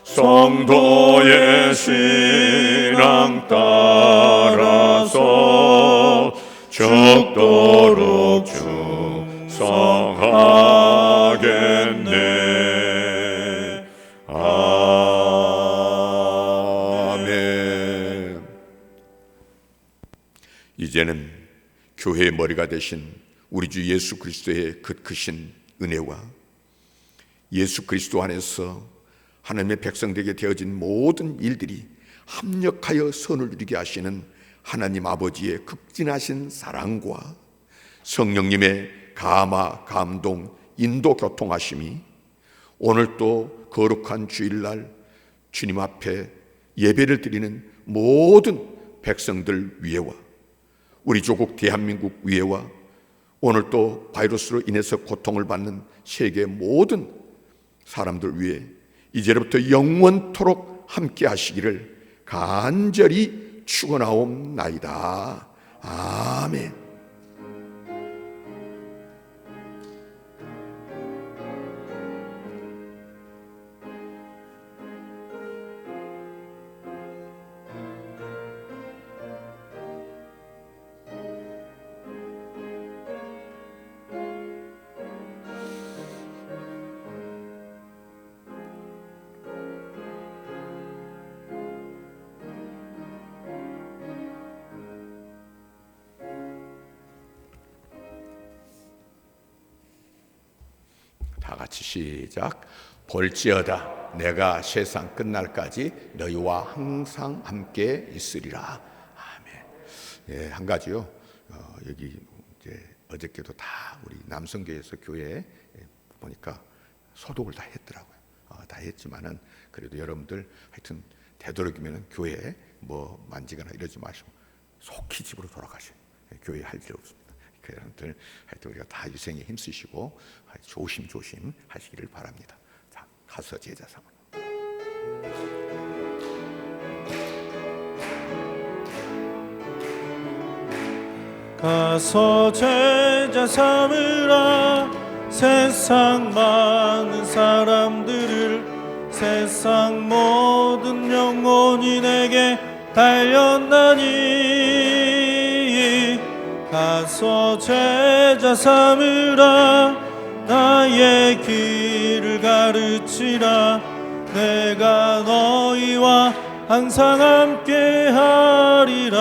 성도의 신앙 따라서 죽도록 충성하겠네. 아멘. 이제는 교회의 머리가 되신 우리 주 예수 그리스도의 그 크신 은혜와 예수 그리스도 안에서 하나님의 백성들에게 되어진 모든 일들이 합력하여 선을 이루게 하시는 하나님 아버지의 극진하신 사랑과 성령님의 감화, 감동, 인도, 교통하심이 오늘 또 거룩한 주일날 주님 앞에 예배를 드리는 모든 백성들 위에와 우리 조국 대한민국 위에와 오늘 또 바이러스로 인해서 고통을 받는 세계 모든 사람들 위해 이제부터 영원토록 함께 하시기를 간절히 축원하옵나이다. 아멘. 다 같이 시작. 볼지어다 내가 세상 끝날까지 너희와 항상 함께 있으리라. 아멘. 예, 한 가지요. 여기 이제 어저께도 다 우리 남성교회에서 교회에 보니까 소독을 다 했더라고요. 다 했지만은 그래도 여러분들 하여튼 되도록이면 교회에 뭐 만지거나 이러지 마시고 속히 집으로 돌아가셔요. 교회에 할 일 없습니다. 여러분들 하여튼 우리가 다 유생에 힘쓰시고 조심조심 하시기를 바랍니다. 자, 가서 제자상을. 가서 제자 삼으라. 세상 많은 사람들을 세상 모든 영혼이 내게 달렸나니 가서 제자 삼으라. 나의 길을 가르치라. 내가 너희와 항상 함께 하리라.